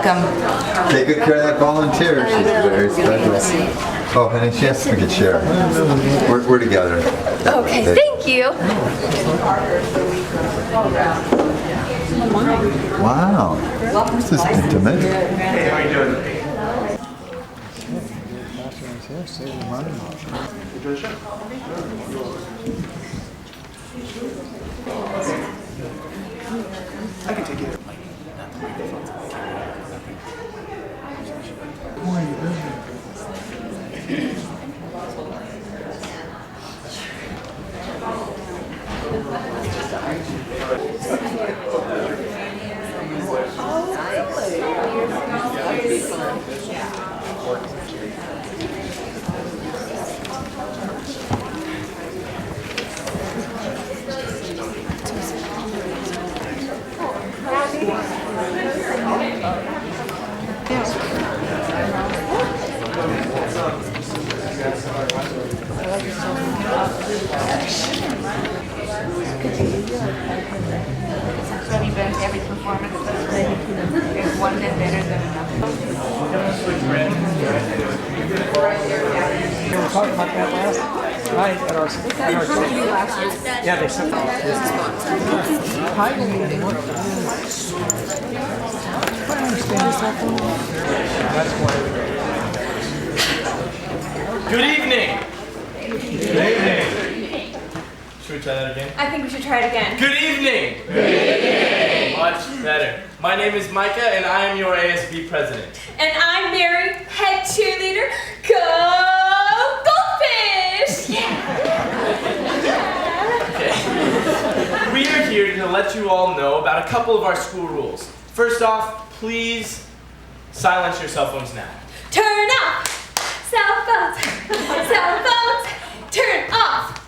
welcome. Take good care of that volunteer. She's very special. Oh, honey, she has to get share. We're together. Okay, thank you. Wow. This is intimate. Hey, how are you doing? I can take it. Every performance there's one that's better than another. We were talking about that last night at our yeah, they said Good evening. Good evening. Should we try that again? I think we should try it again. Good evening. Good evening. Much better. My name is Micah, and I am your ASB president. And I'm Mary, head cheerleader. Go Goldfish! Okay. We are here to let you all know about a couple of our school rules. First off, please silence your cell phones now. Turn off! Cell phones! Cell phones! Turn off!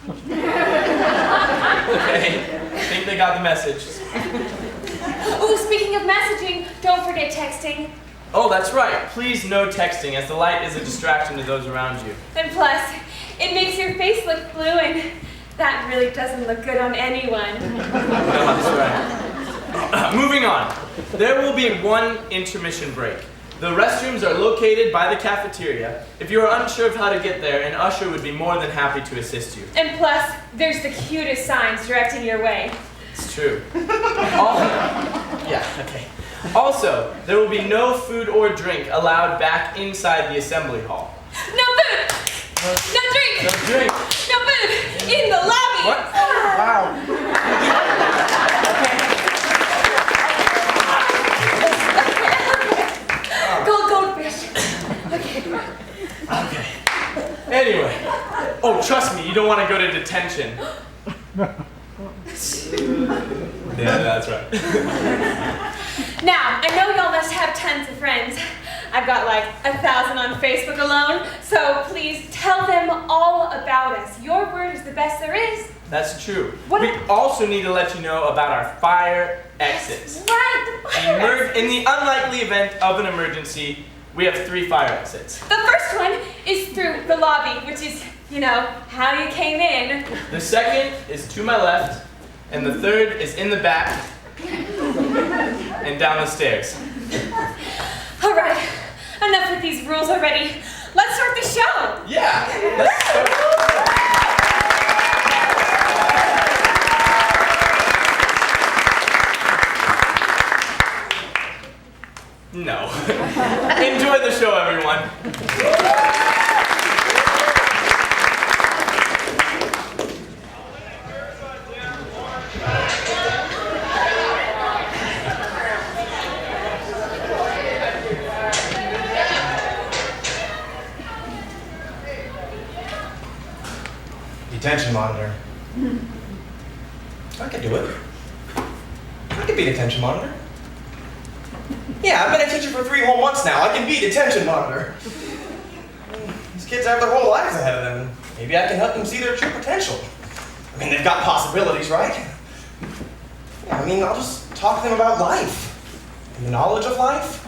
Okay, I think they got the message. Oh, speaking of messaging, don't forget texting. Oh, that's right. Please no texting, as the light is a distraction to those around you. And plus, it makes your face look blue, and that really doesn't look good on anyone. No, that's right. Moving on. There will be one intermission break. The restrooms are located by the cafeteria. If you are unsure of how to get there, an usher would be more than happy to assist you. And plus, there's the cutest signs directing your way. It's true. Yeah, okay. Also, there will be no food or drink allowed back inside the assembly hall. No food! No drink! No drink. No food! In the lobby! What? Wow. Goldfish. Okay. Okay. Anyway. Oh, trust me, you don't want to go to detention. Yeah, that's right. Now, I know y'all must have tons of friends. I've got like 1,000 on Facebook alone, so please tell them all about us. Your word is the best there is. That's true. What? We also need to let you know about our fire exits. Right, the fire exits. In the unlikely event of an emergency, we have 3 fire exits. The first one is through the lobby, which is, you know, how you came in. The second is to my left, and the third is in the back and down the stairs. All right, enough with these rules already. Let's start the show. Yeah, let's start. No. Enjoy the show, everyone. Detention monitor. I could do it. I could be detention monitor. Yeah, I've been a teacher for 3 whole months now. I can be detention monitor. These kids have their whole lives ahead of them. Maybe I can help them see their true potential. I mean, they've got possibilities, right? Yeah, I mean, I'll just talk to them about life, and the knowledge of life,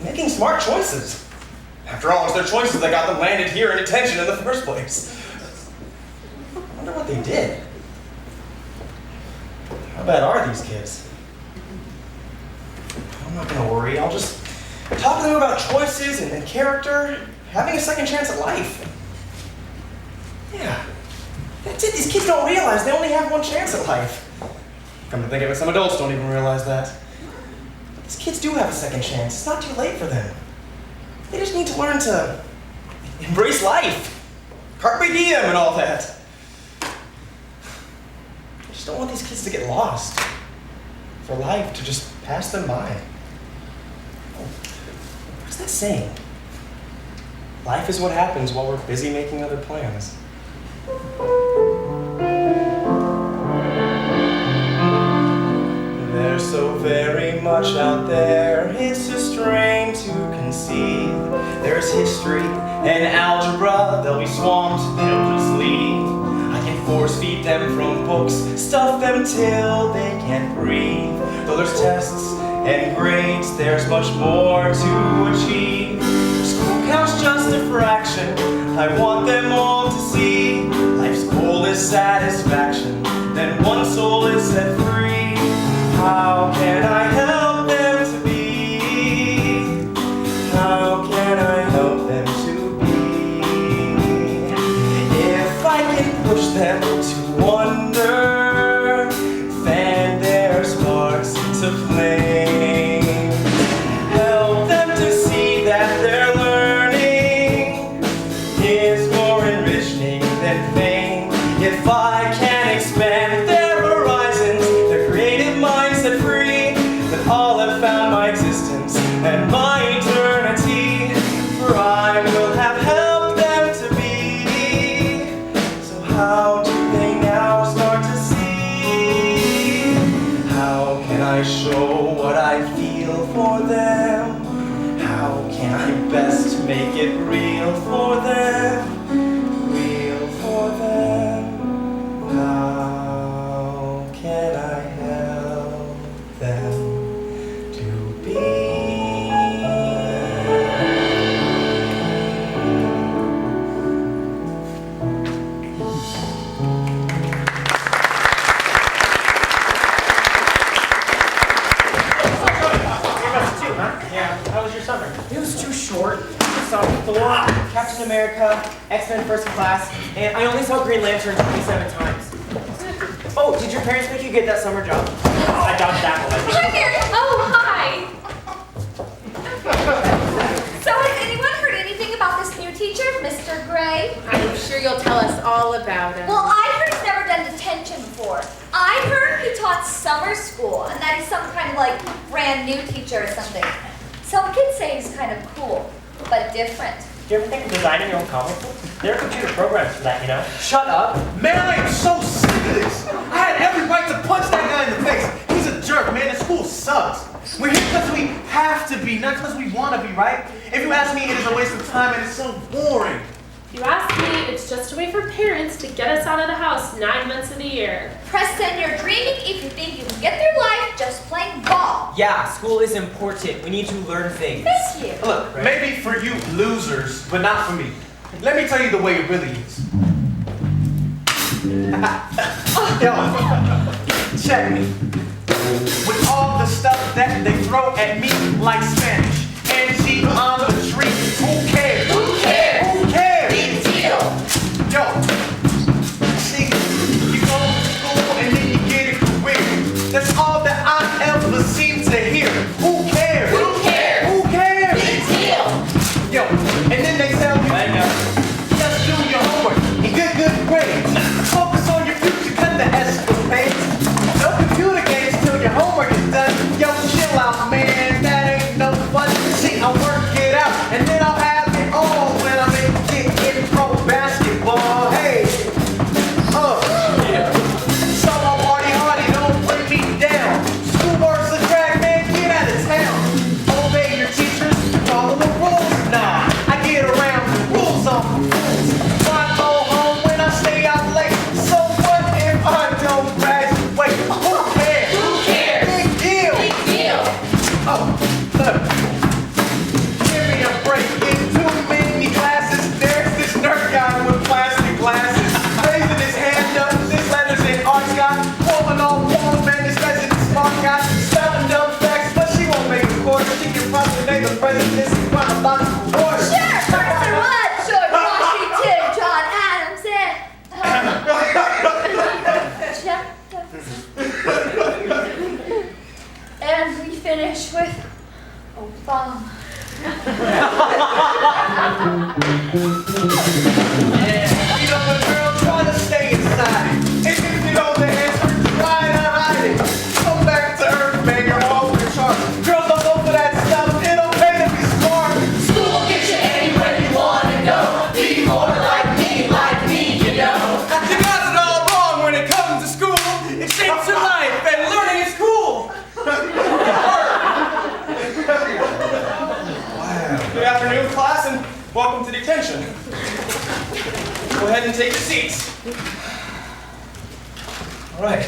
making smart choices. After all, it's their choices that got them landed here in detention in the first place. I wonder what they did. How bad are these kids? I'm not gonna worry. I'll just talk to them about choices and character, having a second chance at life. Yeah, that's it. These kids don't realize they only have one chance at life. Come to think of it, some adults don't even realize that. But these kids do have a second chance. It's not too late for them. They just need to learn to embrace life. Carpe diem and all that. I just don't want these kids to get lost. For life to just pass them by. Oh, what's that saying? Life is what happens while we're busy making other plans. There's so very much out there, it's a strain to conceive. There's history and algebra, they'll be swamped, they'll just leave. I can force feed them from books, stuff them till they can't breathe. Though there's tests and grades, there's much more to achieve. School count's just a fraction, I want them all to see. Life's goal is satisfaction, then one soul is set free. How can I help them to be? How can I help them to be? If I can push them to wonder, fan their sparks into flame. Help them to see that their learning is more enriching than fame. If I can expand their horizons, their creative minds set free, then all have found my existence and my eternity. For I will have helped them to be. So how do they now start to see? How can I show what I feel for them? How can I best make it real for them? Real for them. How can I help them to be? Yeah, how was your summer? It was too short. I saw Thor, Captain America, X-Men First Class, and I only saw Green Lantern 27 times. Oh, did your parents make you get that summer job? I dodged that one. Hi there. Oh, hi. So has anyone heard anything about this new teacher, Mr. Gray? I'm sure you'll tell us all about him. Well, I heard he's never done detention before. I heard he taught summer school, and that he's some kind of like brand new teacher or something. Some kids say he's kind of cool, but different. Do you ever think of designing your own comic books? There are computer programs for that, you know? Shut up! Man, I am so sick of this! I had every right to punch that guy in the face! He's a jerk, man. The school sucks. We're here because we have to be, not because we want to be, right? If you ask me, it is a waste of time and it's so boring. If you ask me, it's just a way for parents to get us out of the house 9 months of the year. Preston, you're dreaming if you think you can get through life just playing ball. Yeah, school is important. We need to learn things. Thank you. Look, maybe for you losers, but not for me. Let me tell you the way it really is. Yo, check me. With all the stuff that they throw at me like Spanish. Energy on the tree. Who cares? Who cares? Who cares? Big deal. Yo, see, you go to school and then you get a career. That's all that I ever seem to hear. Who cares? Who cares? Who cares? Big deal. Yo, and then they tell you, just do your homework and get good grades. Focus on your future, cut the escapades. No computer games till your homework is done. Yo, chill out, man, that ain't no fun. See, I'll work it out, and then I'll have it all when I'm in pro basketball. Hey, ahead and take your seats. All right.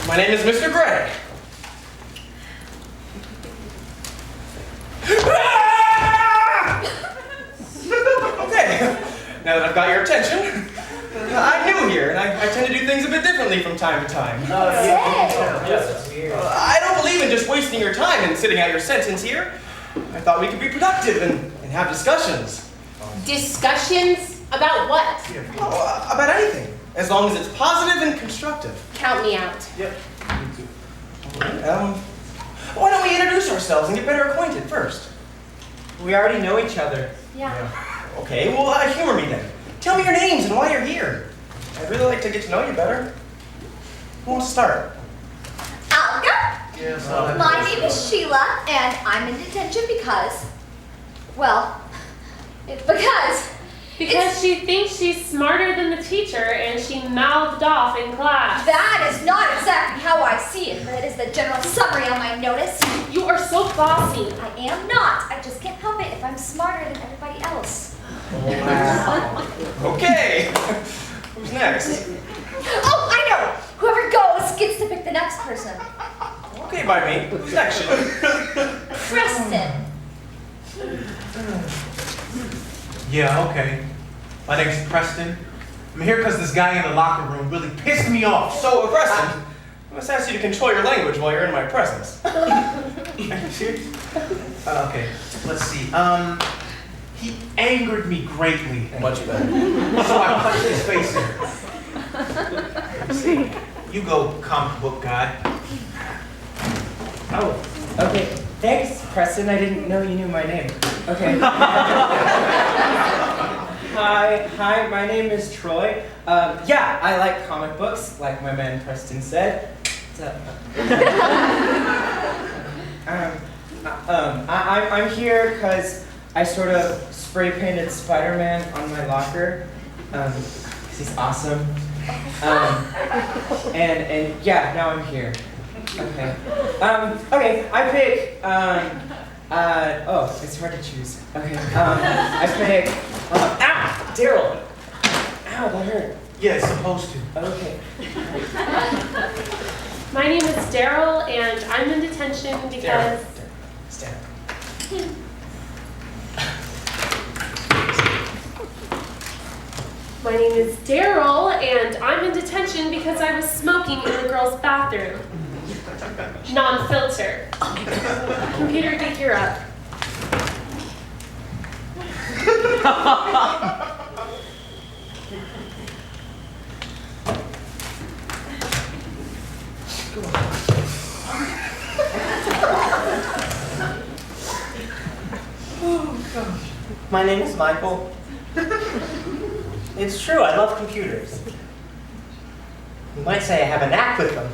My name is Mr. Gray. Okay, now that I've got your attention, I'm new here, and I tend to do things a bit differently from time to time. Yes, weird. I don't believe in just wasting your time and sitting out your sentence here. I thought we could be productive and have discussions. Discussions? About what? Oh, about anything, as long as it's positive and constructive. Count me out. Why don't we introduce ourselves and get better acquainted first? We already know each other. Yeah. Okay, well, humor me then. Tell me your names and why you're here. I'd really like to get to know you better. Who wants to start? I'll go. Yes, My name is Sheila, and I'm in detention because, well, Because she thinks she's smarter than the teacher and she mouthed off in class. that is not exactly how I see it, but it is the general summary on my notice. You are so bossy. I am not. I just can't help it if I'm smarter than everybody else. Okay. Who's next? Oh, I know. Whoever goes gets to pick the next person. Okay, by me. Who's next, Sheila? Preston. Yeah, okay. My name's Preston. I'm here because this guy in the locker room really pissed me off. So, Preston, I must ask you to control your language while you're in my presence. Are you serious? Okay, let's see. He angered me greatly. Much better. So I punched his face in. You go, comic book guy. Oh, okay. Thanks, Preston. I didn't know you knew my name. Okay. Hi, my name is Troy. Yeah, I like comic books, like my man Preston said. I'm here because I sort of spray painted Spider-Man on my locker. 'Cause he's awesome. And yeah, now I'm here. Okay. Okay, I pick, oh, it's hard to choose. Okay, I pick, ow, Daryl. Ow, that hurt. Yeah, it's supposed to. Okay. My name is Daryl and I'm in detention because... Stand up. My name is Daryl and I'm in detention because I was smoking in the girls' bathroom. Non-filter. Computer geek, you're up. My name is Michael. It's true, I love computers. You might say I have a knack with them.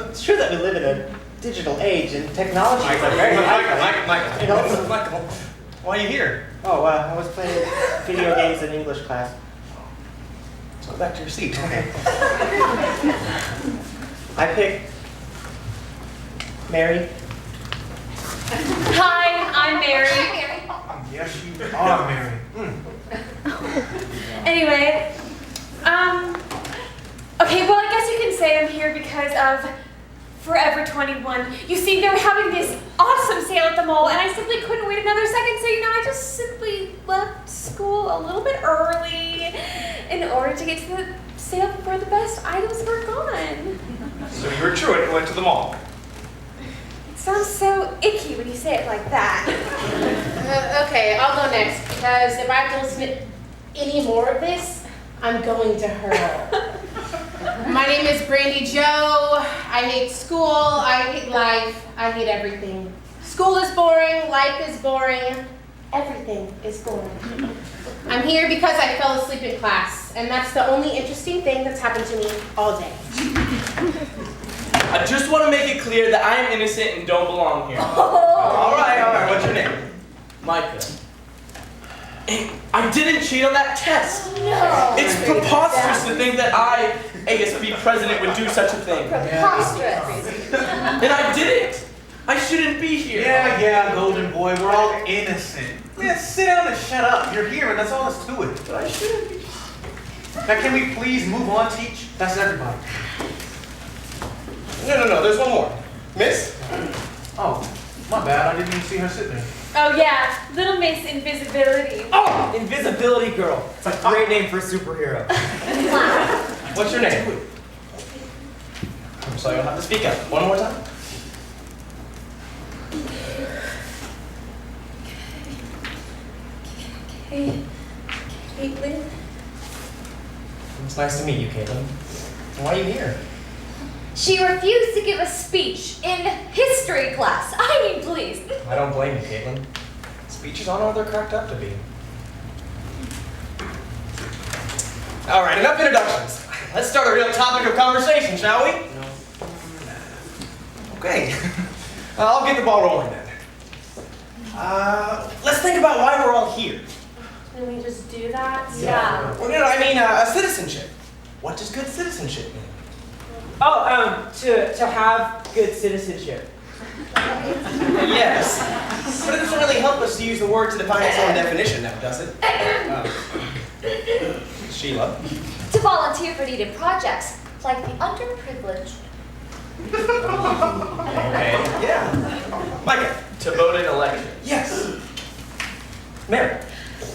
It's true that we live in a digital age and technology is a very Michael. You know, Michael, why are you here? Oh, I was playing video games in English class. So back to your seat. Okay. I picked Mary. Hi, I'm Mary. Yes, you are, Mary. Anyway, okay, well, I guess you can say I'm here because of Forever 21. You see, they were having this awesome sale at the mall, and I simply couldn't wait another second, so, I just simply left school a little bit early in order to get to the sale before the best items were gone. So you were truant and went to the mall. It sounds so icky when you say it like that. Okay, I'll go next because if I have to listen to any more of this, I'm going to hurl. My name is Brandy Joe. I hate school. I hate life. I hate everything. School is boring. Life is boring. Everything is boring. I'm here because I fell asleep in class, and that's the only interesting thing that's happened to me all day. I just want to make it clear that I am innocent and don't belong here. All right. What's your name? Micah. Hey, I didn't cheat on that test. No. It's preposterous to think that I, ASB president, would do such a thing. Preposterous. And I didn't. I shouldn't be here. Yeah, golden boy, we're all innocent. Yeah, sit down and shut up. You're here and that's all that's to it. But I should. Now can we please move on, Teach? That's everybody. No, there's one more. Miss? Oh, my bad. I didn't even see her sit there. Oh yeah, Little Miss Invisibility. Oh, Invisibility Girl. It's a great name for a superhero. What's your name? I'm sorry, you'll have to speak up. One more time. Caitlin? It's nice to meet you, Caitlin. Why are you here? She refused to give a speech in history class. I mean, please. I don't blame you, Caitlin. Speeches aren't all they're cracked up to be. All right, enough introductions. Let's start a real topic of conversation, shall we? No. Okay. I'll get the ball rolling then. Let's think about why we're all here. Can we just do that? Yeah. Well, citizenship. What does good citizenship mean? Oh, to have good citizenship. Yes, but it doesn't really help us to use the word to define its own definition now, does it? Sheila? To volunteer for needed projects, like the underprivileged. Okay, yeah. Micah? To vote in elections. Yes. Mary?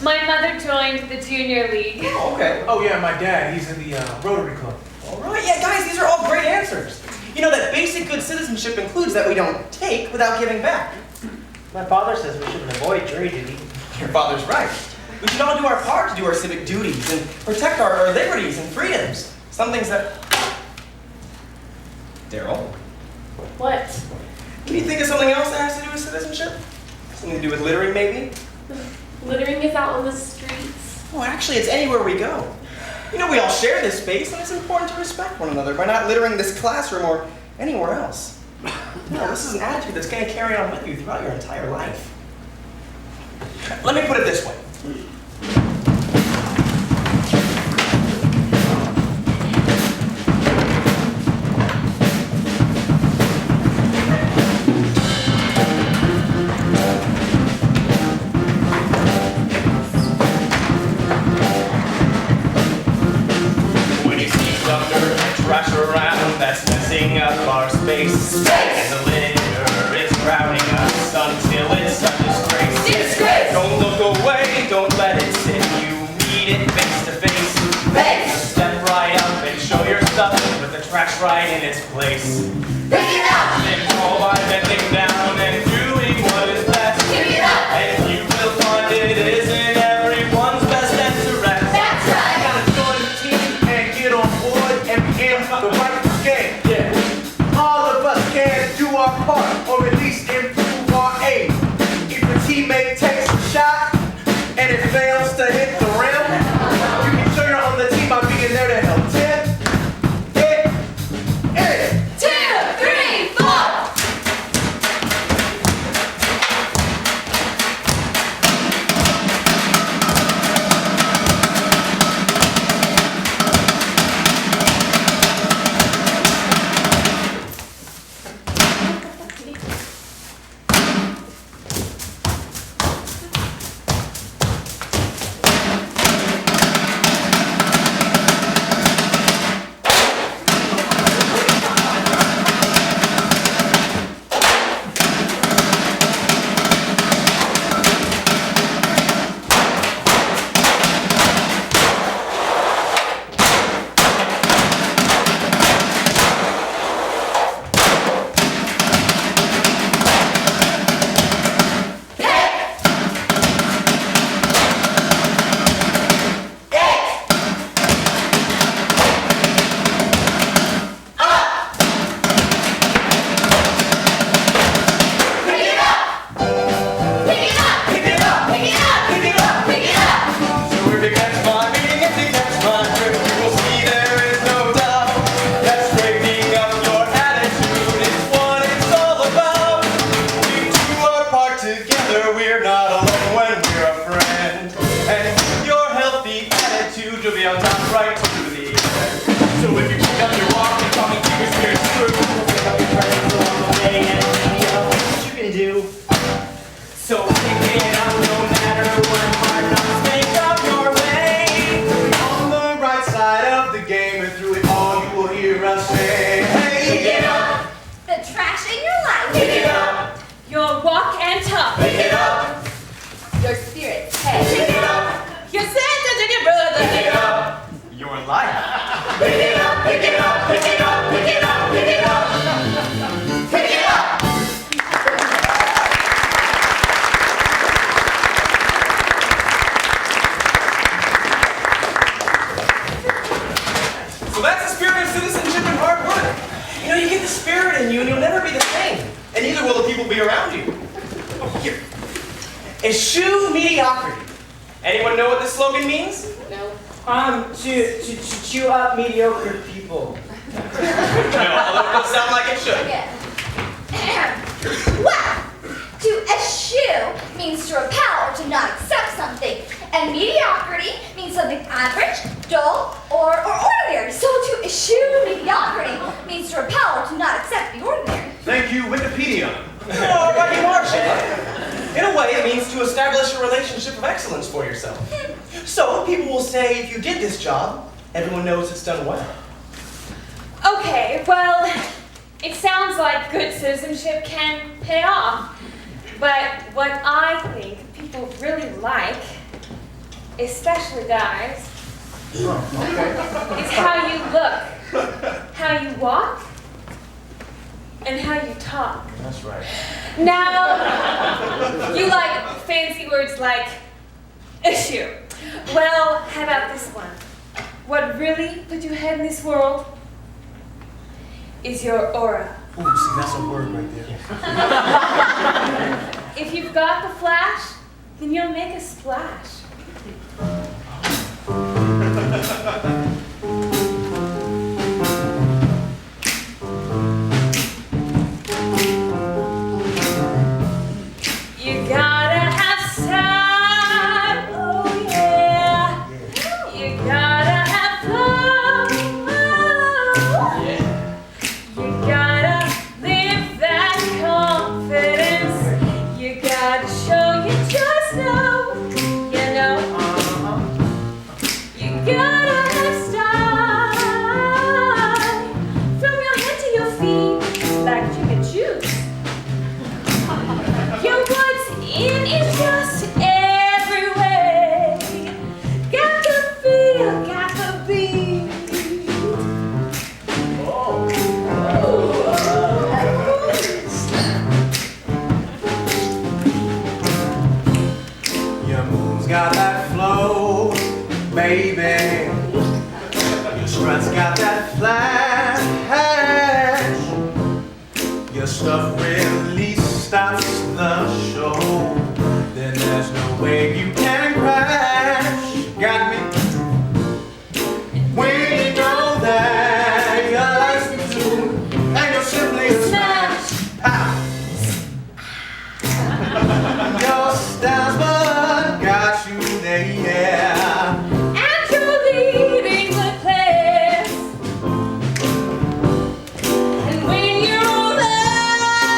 My mother joined the junior league. Oh, okay. Oh yeah, my dad. He's in the Rotary Club. All right, yeah, guys, these are all great answers. You know that basic good citizenship includes that we don't take without giving back. My father says we shouldn't avoid jury duty. Your father's right. We should all do our part to do our civic duties and protect our liberties and freedoms. Some things that... Daryl? What? Can you think of something else that has to do with citizenship? Something to do with littering, maybe? Littering is out on the streets. Oh, actually, it's anywhere we go. You know, we all share this space, and it's important to respect one another by not littering this classroom or anywhere else. No, this is an attitude that's going to carry on with you throughout your entire life. Let me put it this way. Trash around that's messing up our space. And the litter is crowding us until it's a disgrace. Disgrace! Don't look away, don't let it sit. You meet it face to face. Step right up and show your stuff. Put the trash right in its place. Pick it up! Then all by bending down and doing what is best. Pick it up! And you will find it isn't everyone's best interest. That's right! Gotta join the team and get on board and be in the right game. Yeah. All of us can do our part, or at least improve our aim. If a teammate takes a shot and it fails to hit the rim, you can show you're on the team by being there to help. 10, 2, 3, 4! So pick it up no matter Pick it up, pick it up, pick it up, pick it up, pick it up. Pick it up. So that's the spirit of citizenship and hard work. You know, you get the spirit in you and you'll never be the same. And neither will the people be around you. Oh, here. Eschew mediocrity. Anyone know what this slogan means? No. To chew up mediocre people. No, although it does sound like it should. Yeah. Well, to eschew means to repel or to not accept something. And mediocrity means something average, dull, or ordinary. So to eschew mediocrity means to repel or to not accept the ordinary. Thank you, Wikipedia. Oh, right you are, Sheila. In a way, it means to establish a relationship of excellence for yourself. So people will say, if you did this job, everyone knows it's done well. Okay, well, it sounds like good citizenship can pay off. But what I think people really like, especially guys, is how you look, how you walk, and how you talk. That's right. Now, you like fancy words like issue. Well, how about this one? What really put you ahead in this world is your aura. Ooh, see, that's a word right there. If you've got the flash, then you'll make a splash. You gotta have style, oh yeah. You gotta have flow. You gotta live that confidence. You gotta show you just know, you know. You gotta have style from your head to your feet, like you can choose. Your what's in is just every way. Got the feel, got the beat. Your moves got that flow, baby. Your struts got that flash. Your stuff really stops the show. Then there's no way you can crash. Got me? When you know that you're licensed to, and you're simply a smash. Ah. Your style's what got you there, yeah. And you're leading the class. And when you're all there,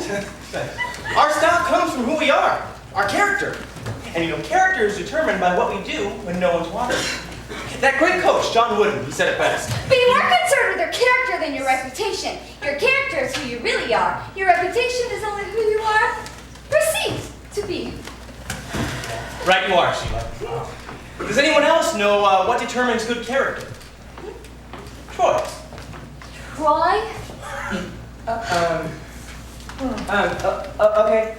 Our style comes from who we are, our character. And you know, character is determined by what we do when no one's watching. That great coach, John Wooden, he said it best. Be more concerned with your character than your reputation. Your character is who you really are. Your reputation is only who you are perceived to be. Right you are, Sheila. Does anyone else know what determines good character? Troy. Troy? Okay.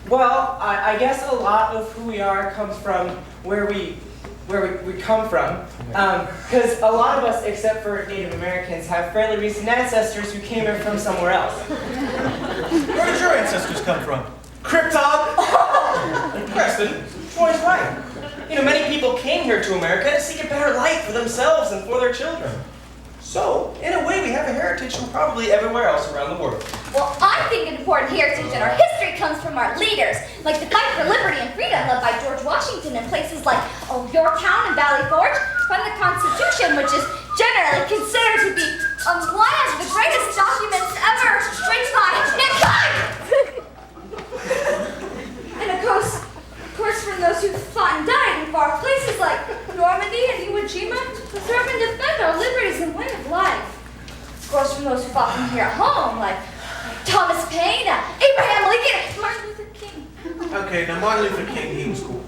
Well, I guess a lot of who we are comes from where we come from. Because a lot of us, except for Native Americans, have fairly recent ancestors who came in from somewhere else. Where did your ancestors come from? Krypton? Preston, Troy's right. You know, many people came here to America to seek a better life for themselves and for their children. So, in a way, we have a heritage from probably everywhere else around the world. Well, I think an important heritage in our history comes from our leaders, like the fight for liberty and freedom led by George Washington in places like Yorktown and Valley Forge, from the Constitution, which is generally considered to be one of the greatest documents ever written by mankind. And of course, from those who fought and died in far places like Normandy and Iwo Jima to serve and defend our liberties and way of life. Of course, from those who fought from here at home, like Thomas Paine, Abraham Lincoln, Martin Luther King. Okay, now Martin Luther King, he was cool.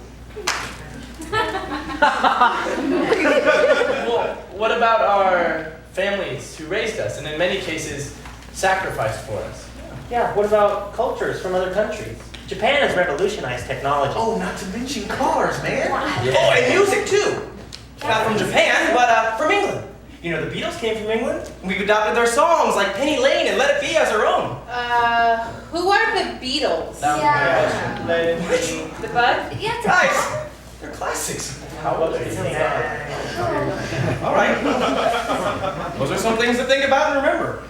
Well, what about our families who raised us and in many cases sacrificed for us? Yeah, what about cultures from other countries? Japan has revolutionized technology. Oh, not to mention cars, man. Yeah. Oh, and music too. Not from Japan, but from England. You know, the Beatles came from England. We've adopted their songs like Penny Lane and Let It Be as our own. Who are the Beatles? Yeah. The Bud? Yeah, Guys, they're classics. How well do you think All right. Those are some things to think about and remember.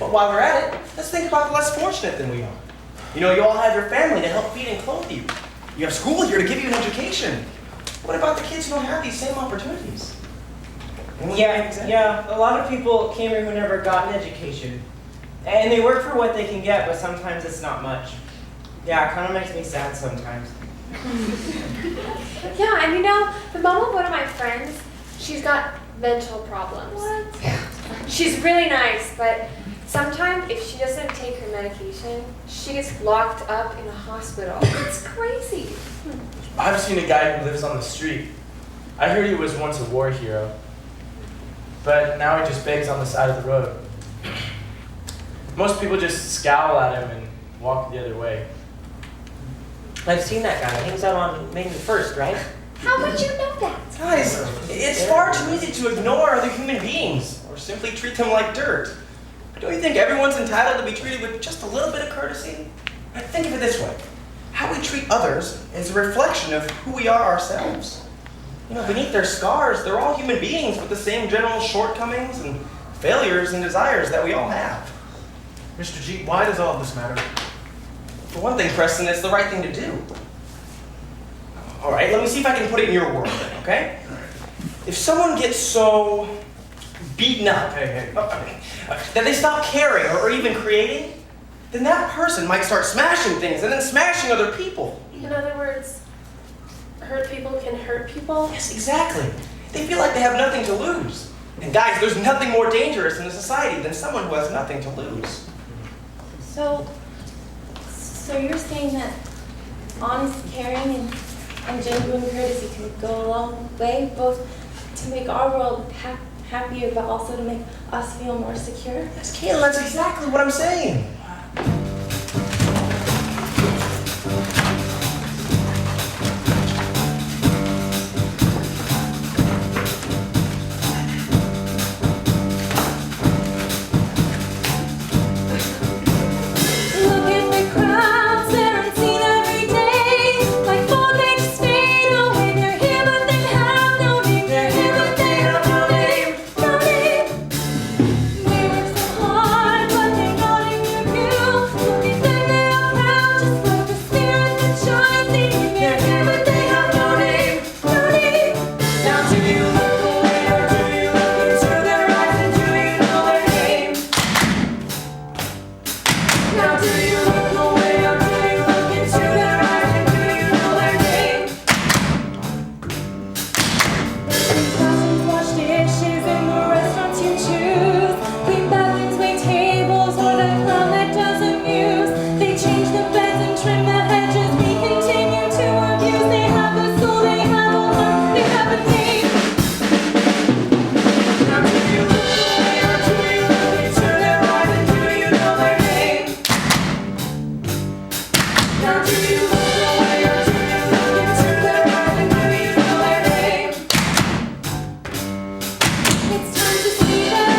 But while we're at it, let's think about the less fortunate than we are. You know, you all have your family to help feed and clothe you. You have school here to give you an education. What about the kids who don't have these same opportunities? Yeah, a lot of people came here who never got an education. And they work for what they can get, but sometimes it's not much. Yeah, it kind of makes me sad sometimes. Yeah, and you know, the mom of one of my friends, she's got mental problems. What? She's really nice, but sometimes if she doesn't take her medication, she gets locked up in a hospital. It's crazy. I've seen a guy who lives on the street. I heard he was once a war hero, but now he just begs on the side of the road. Most people just scowl at him and walk the other way. I've seen that guy. He hangs out on Main and First, right? How would you know that? Guys, it's far too easy to ignore other human beings or simply treat them like dirt. Don't you think everyone's entitled to be treated with just a little bit of courtesy? Think of it this way. How we treat others is a reflection of who we are ourselves. You know, beneath their scars, they're all human beings with the same general shortcomings and failures and desires that we all have. Mr. G, why does all this matter? For one thing, Preston, it's the right thing to do. All right, let me see if I can put it in your world then, okay? If someone gets so beaten up that they stop caring or even creating, then that person might start smashing things and then smashing other people. In other words, hurt people can hurt people? Yes, exactly. They feel like they have nothing to lose. And guys, there's nothing more dangerous in a society than someone who has nothing to lose. So you're saying that honest caring and genuine courtesy can go a long way, both to make our world happier, but also to make us feel more secure? Yes, Kayla, that's exactly what I'm saying. Now do you look away or do you look into their eyes and do you know their name? Thousands wash dishes in the restaurants you choose. Clean bathrooms, wait tables, or the clown that does amuse. They change the beds and trim the hedges. We continue to abuse. They have a soul, they have a heart, they have a name. Now do you look away or do you look into their eyes and do you know their name? Now do you look away or do you look into their eyes and do you know their name? It's time to see them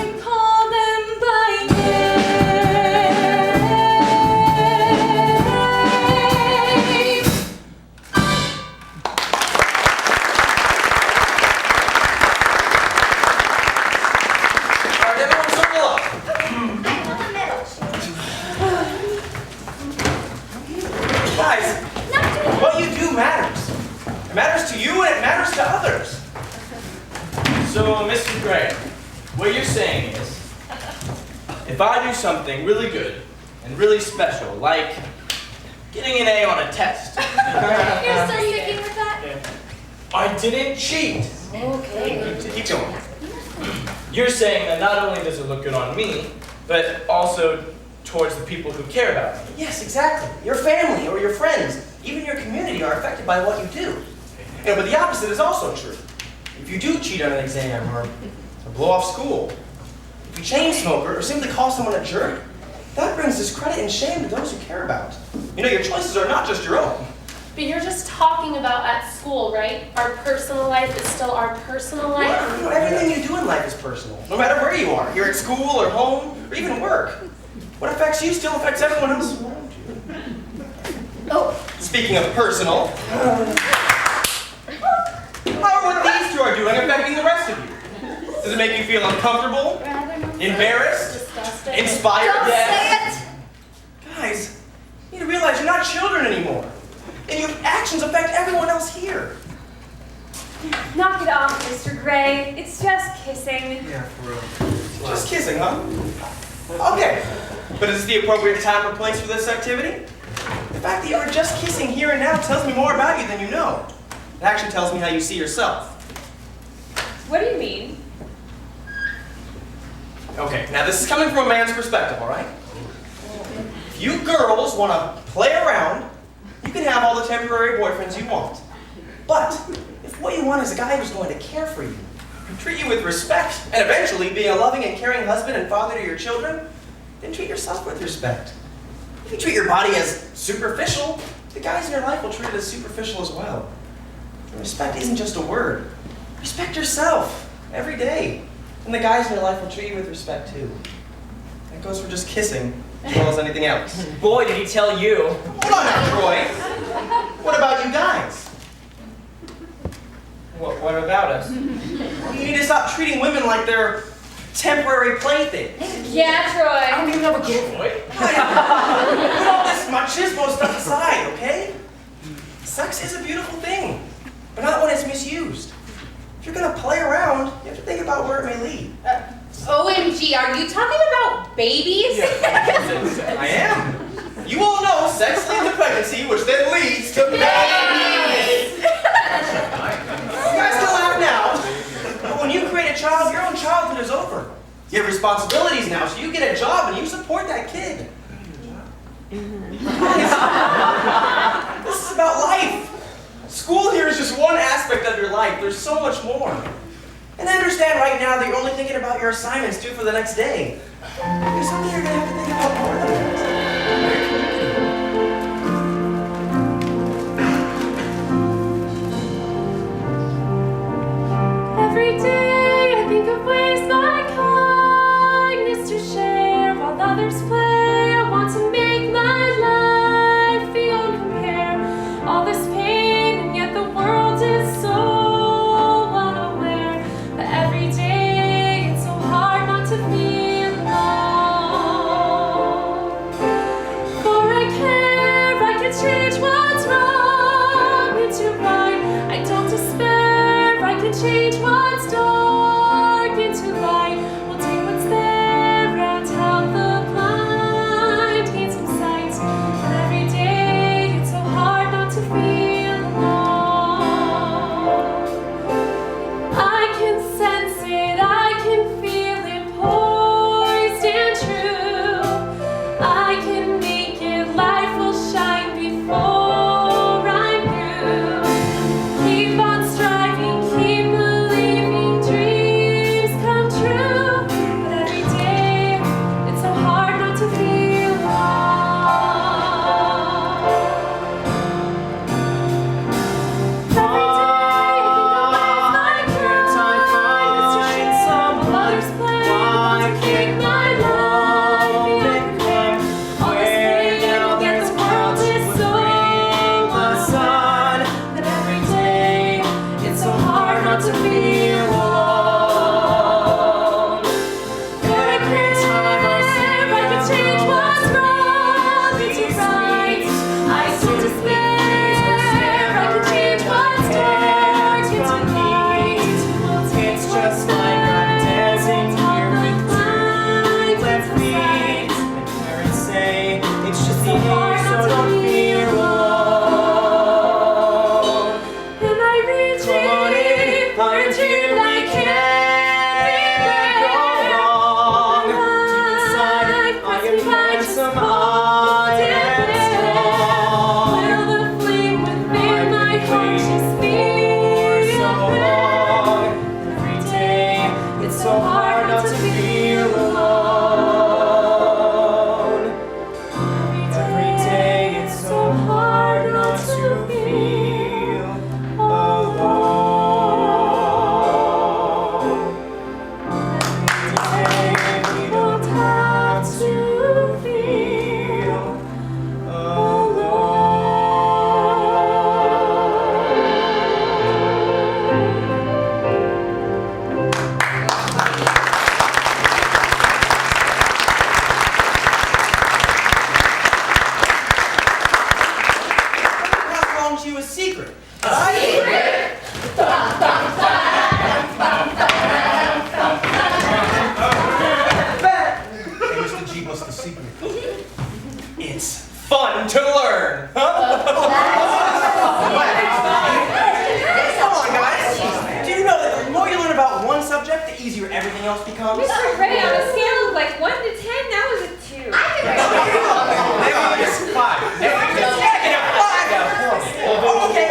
and call them by name. Alright, everyone circle up. Guys, what you do matters. It matters to you and it matters to others. So, Mr. Gray, what you're saying is, if I do something really good and really special, like getting an A on a test, You're still sticking with that? I didn't cheat. Okay. Keep going. You're saying that not only does it look good on me, but also towards the people who care about me. Yes, exactly. Your family or your friends, even your community are affected by what you do. But the opposite is also true. If you do cheat on an exam or blow off school, if you chain smoke or simply call someone a jerk, that brings discredit and shame to those who care about. You know, your choices are not just your own. But you're just talking about at school, right? Our personal life is still our personal life. You know, everything you do in life is personal, no matter where you are. You're at school or home or even work. What affects you still affects everyone else around you. Oh. Speaking of personal, how are what these two are doing affecting the rest of you? Does it make you feel uncomfortable? Embarrassed? Disgusting. Inspired? Don't say it! Guys, you need to realize you're not children anymore. And your actions affect everyone else here. Knock it off, Mr. Gray. It's just kissing. Yeah, for real. Just kissing, huh? Okay. But is this the appropriate time or place for this activity? The fact that you were just kissing here and now tells me more about you than you know. It actually tells me how you see yourself. What do you mean? Okay, now this is coming from a man's perspective, all right? If you girls want to play around, you can have all the temporary boyfriends you want. But if what you want is a guy who's going to care for you, treat you with respect, and eventually be a loving and caring husband and father to your children, then treat yourself with respect. If you treat your body as superficial, the guys in your life will treat it as superficial as well. And respect isn't just a word. Respect yourself every day. And the guys in your life will treat you with respect too. That goes for just kissing as well as anything else. Boy, did he tell you. Hold on now, Troy. What about you guys? What about us? You need to stop treating women like they're temporary playthings. Yeah, Troy. I don't even have a boy. Put all this machismo stuff aside, okay? Sex is a beautiful thing, but not when it's misused. If you're gonna play around, you have to think about where it may lead. OMG, are you talking about babies? I am. You all know sex leads to pregnancy, which then leads to babies. You guys can laugh now, but when you create a child, your own childhood is over. You have responsibilities now, so you get a job and you support that kid. Guys, this is about life. School here is just one aspect of your life. There's so much more. And I understand right now that you're only thinking about your assignments due for the next day. There's something you're going to have to think about more than that. Every day I think of ways my kindness to share while others play. I want to make my life beyond compare. All this pain and yet the world is so unaware. But every day it's so hard not to feel alone. For I care, I can change what's wrong into right. I don't despair, I can change what's dark into light. We'll take what's there and help the blind. Lonesome I am strong. Will the flame within my heart just be So long, every day, it's so hard not to feel alone. Every day, it's so hard not to feel alone. Every day, we don't have to feel Pass along to you a secret. Hey, Mr. G, what's the secret? It's fun to learn. Huh? Come on, guys. Do you know that the more you learn about one subject, the easier everything else becomes? Mr. Gray, on a scale of like 1 to 10, that was a 2. It's 5. Oh, okay.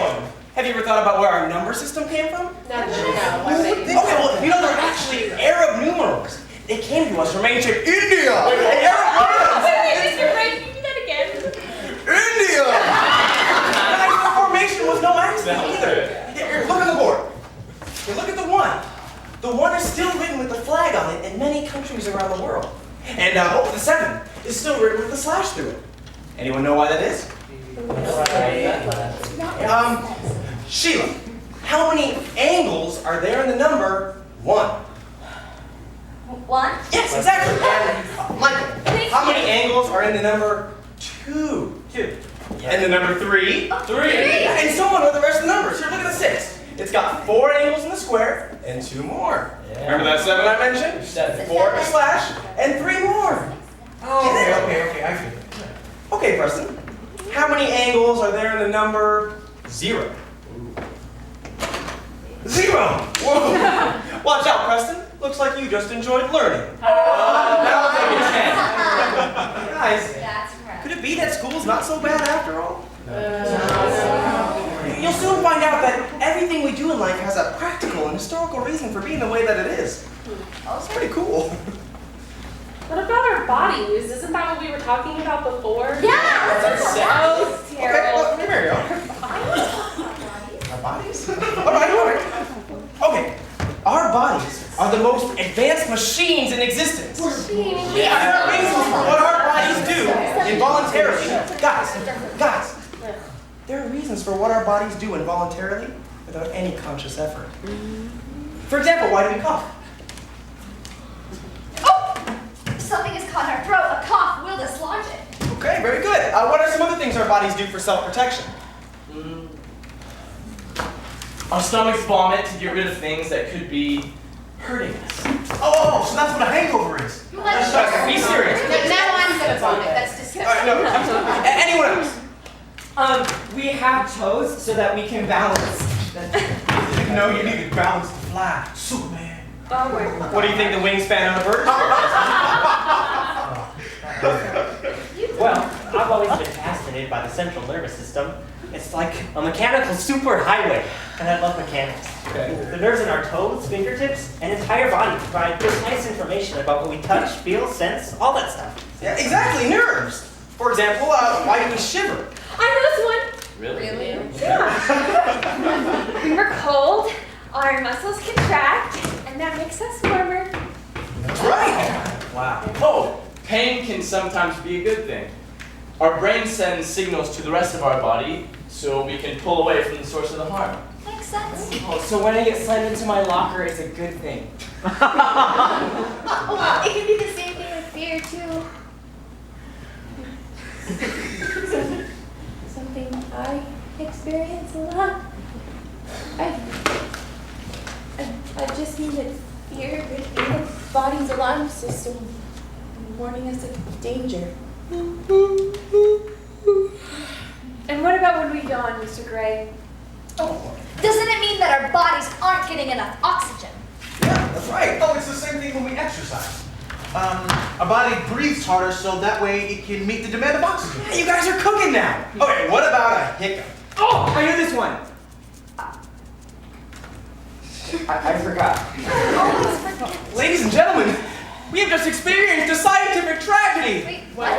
Have you ever thought about where our number system came from? No. Okay, well, you know they're actually Arab numerals. They came to us from ancient India. Wait, Mr. Gray, can you do that again? India! Guys, the formation was no accident either. Here, look at the board. Here, look at the 1. The 1 is still written with the flag on it in many countries around the world. And the 7 is still written with the slash through it. Anyone know why that is? Sheila, how many angles are there in the number 1? 1? Yes, exactly. Michael, how many angles are in the number 2? 2. And the number 3? 3. And so on with the rest of the numbers. Here, look at the 6. It's got 4 angles in the square and 2 more. Remember that 7 I mentioned? 4 in the slash and 3 more. Okay, I feel it. Okay, Preston. How many angles are there in the number 0? 0! Whoa! Watch out, Preston. Looks like you just enjoyed learning. That was like a 10. Guys, That's right. could it be that school's not so bad after all? You'll soon find out that everything we do in life has a practical and historical reason for being the way that it is. It's pretty cool. What about our bodies? Isn't that what we were talking about before? Yeah, let's talk about Oh, Okay, terrible. well, come here, yo. Our bodies? All right. Okay, our bodies are the most advanced machines in existence. There are reasons for what our bodies do involuntarily. Guys, there are reasons for what our bodies do involuntarily without any conscious effort. For example, why do we cough? Something is caught in our throat, a cough will dislodge it. Okay, very good. What are some other things our bodies do for self-protection? Our stomachs vomit to get rid of things that could be hurting us. Oh, so that's what a hangover is. Be serious. Now I'm gonna vomit. That's disgusting. All right, no. Anyone else? We have toes so that we can balance. No, you need to balance to fly. Superman. Oh my God. What do you think the wingspan of a bird is? Well, I've always been fascinated by the central nervous system. It's like a mechanical superhighway, and I love mechanics. The nerves in our toes, fingertips, and entire body provide precise information about what we touch, feel, sense, all that stuff. Yeah, exactly, nerves. For example, why do we shiver? I know this one. Really? Yeah. When we're cold, our muscles contract, and that makes us warmer. That's right. Wow. Oh, pain can sometimes be a good thing. Our brain sends signals to the rest of our body so we can pull away from the source of the harm. Makes sense. Oh, so when I get slammed into my locker, it's a good thing. It can be the same thing with fear, too. Something I experience a lot. I just mean that fear could be the body's alarm system warning us of danger. And what about when we yawn, Mr. Gray? Doesn't it mean that our bodies aren't getting enough oxygen? Yeah, that's right. Oh, it's the same thing when we exercise. Our body breathes harder so that way it can meet the demand of oxygen. Hey, you guys are cooking now. Okay, what about a hiccup? Oh, I know this one. I forgot. Ladies and gentlemen, we have just experienced a scientific tragedy. Wait, what?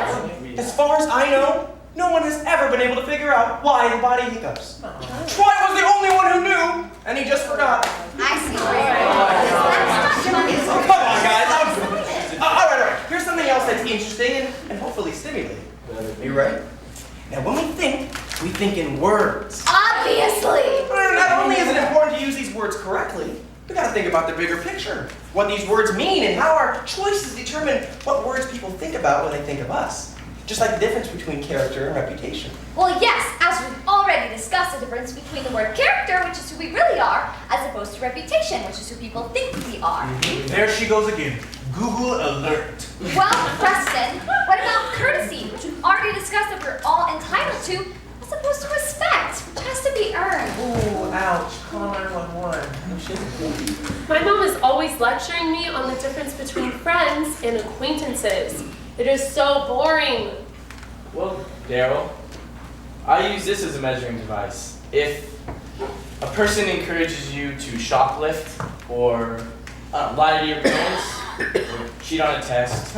As far as I know, no one has ever been able to figure out why the body hiccups. Troy was the only one who knew, and he just forgot. I see. Oh, come on, guys. All right. Here's something else that's interesting and hopefully stimulating. You ready? Now, when we think in words. Obviously. Not only is it important to use these words correctly, we gotta think about the bigger picture. What these words mean and how our choices determine what words people think about when they think of us. Just like the difference between character and reputation. Well, yes, as we've already discussed the difference between the word character, which is who we really are, as opposed to reputation, which is who people think we are. There she goes again. Google alert. Well, Preston, what about courtesy, which we've already discussed that we're all entitled to, as opposed to respect, which has to be earned? Ooh, ouch. Call 911. My mom is always lecturing me on the difference between friends and acquaintances. It is so boring. Well, Daryl, I use this as a measuring device. If a person encourages you to shoplift or lie to your parents or cheat on a test,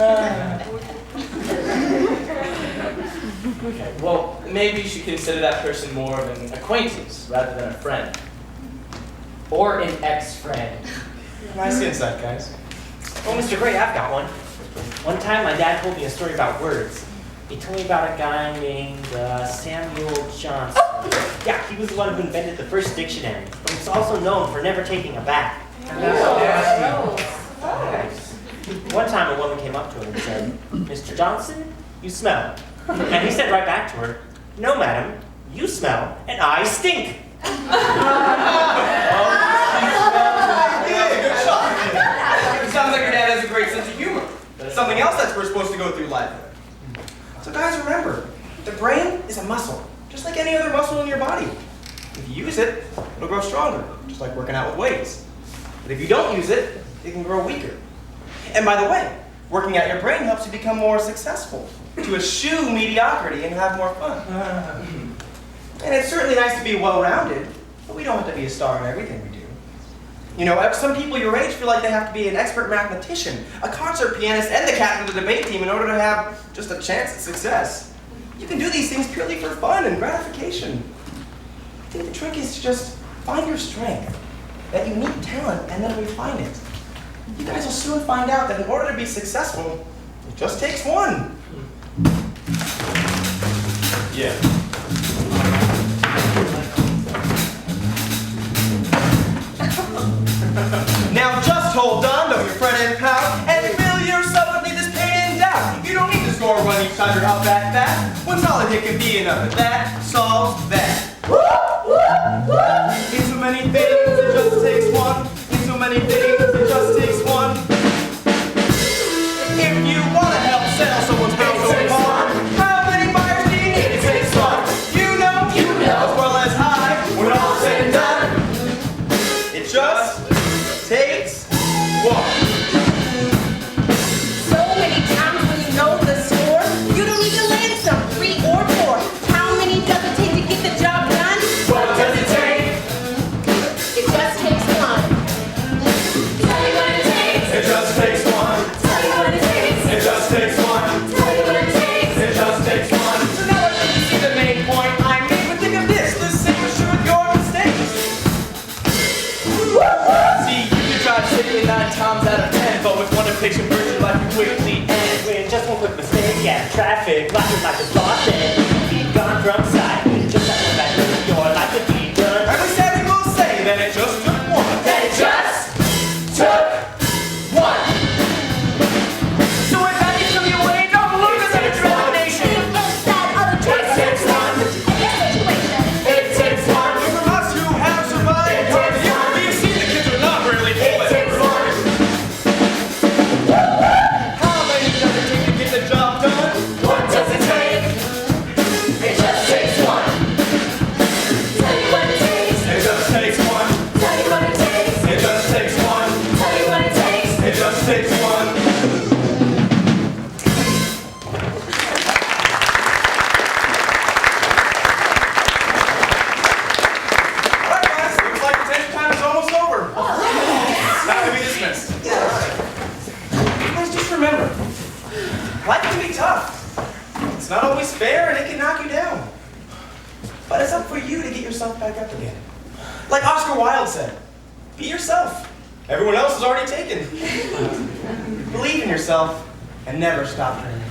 okay, well, maybe you should consider that person more of an acquaintance rather than a friend. Or an ex-friend. Nice insight, guys. Oh, Mr. Gray, I've got one. One time, my dad told me a story about words. He told me about a guy named Samuel Johnson. Yeah, he was the one who invented the first dictionary, but he's also known for never taking a bath. One time, a woman came up to him and said, "Mr. Johnson, you smell." And he said right back to her, "No, madam, you smell, and I stink." Good shot. It sounds like your dad has a great sense of humor. Something else that we're supposed to go through life with. So guys, remember, the brain is a muscle, just like any other muscle in your body. If you use it, it'll grow stronger, just like working out with weights. But if you don't use it, it can grow weaker. And by the way, working out your brain helps you become more successful, to eschew mediocrity and have more fun. And it's certainly nice to be well-rounded, but we don't have to be a star in everything we do. You know, some people your age feel like they have to be an expert mathematician, a concert pianist, and the captain of the debate team in order to have just a chance at success. You can do these things purely for fun and gratification. I think the trick is to just find your strength, that unique talent, and then refine it. You guys will soon find out that in order to be successful, it just takes one. Yeah. Now just hold on, don't you fret and pout, and fill yourself with this pain and doubt. You don't need to score one each time you're up that fat. One solid hit can be enough, and that solves that. In so many things, it just takes one. In so many things, it just takes one. If you want to help sell someone's house or car, how many buyers do you need? It takes one. You know, as well as I, when all said and done, it just takes one. So many times when you know the score, you don't need to land some 3 or 4. How many does it take to get the job done? What does it take? It just takes one. Tell me what it takes. It just takes one. Tell me what it takes. It just takes one. Tell me what it takes. It just takes one. So now I think you see the main point I made, but think of this, the same is true with your mistakes. See, you can drive safely 9 times out of 10, but with one impatient person, life can quickly end. With just one quick mistake, yeah, traffic, life is like a lost and be gone from sight. Just like one bad move, your life could be done. And we said we will say that it just took one. That it just took one. So if that needs to be away, don't look at the determination. That other choice takes one. in this situation. It takes one. And from us who have survived, It takes one. you see the kids are not really It takes one. How many does it take to get the job done? What does it take? It just takes one. It's not always fair and it can knock you down. But it's up for you to get yourself back up again. Like Oscar Wilde said, be yourself. Everyone else is already taken. Believe in yourself and never stop dreaming.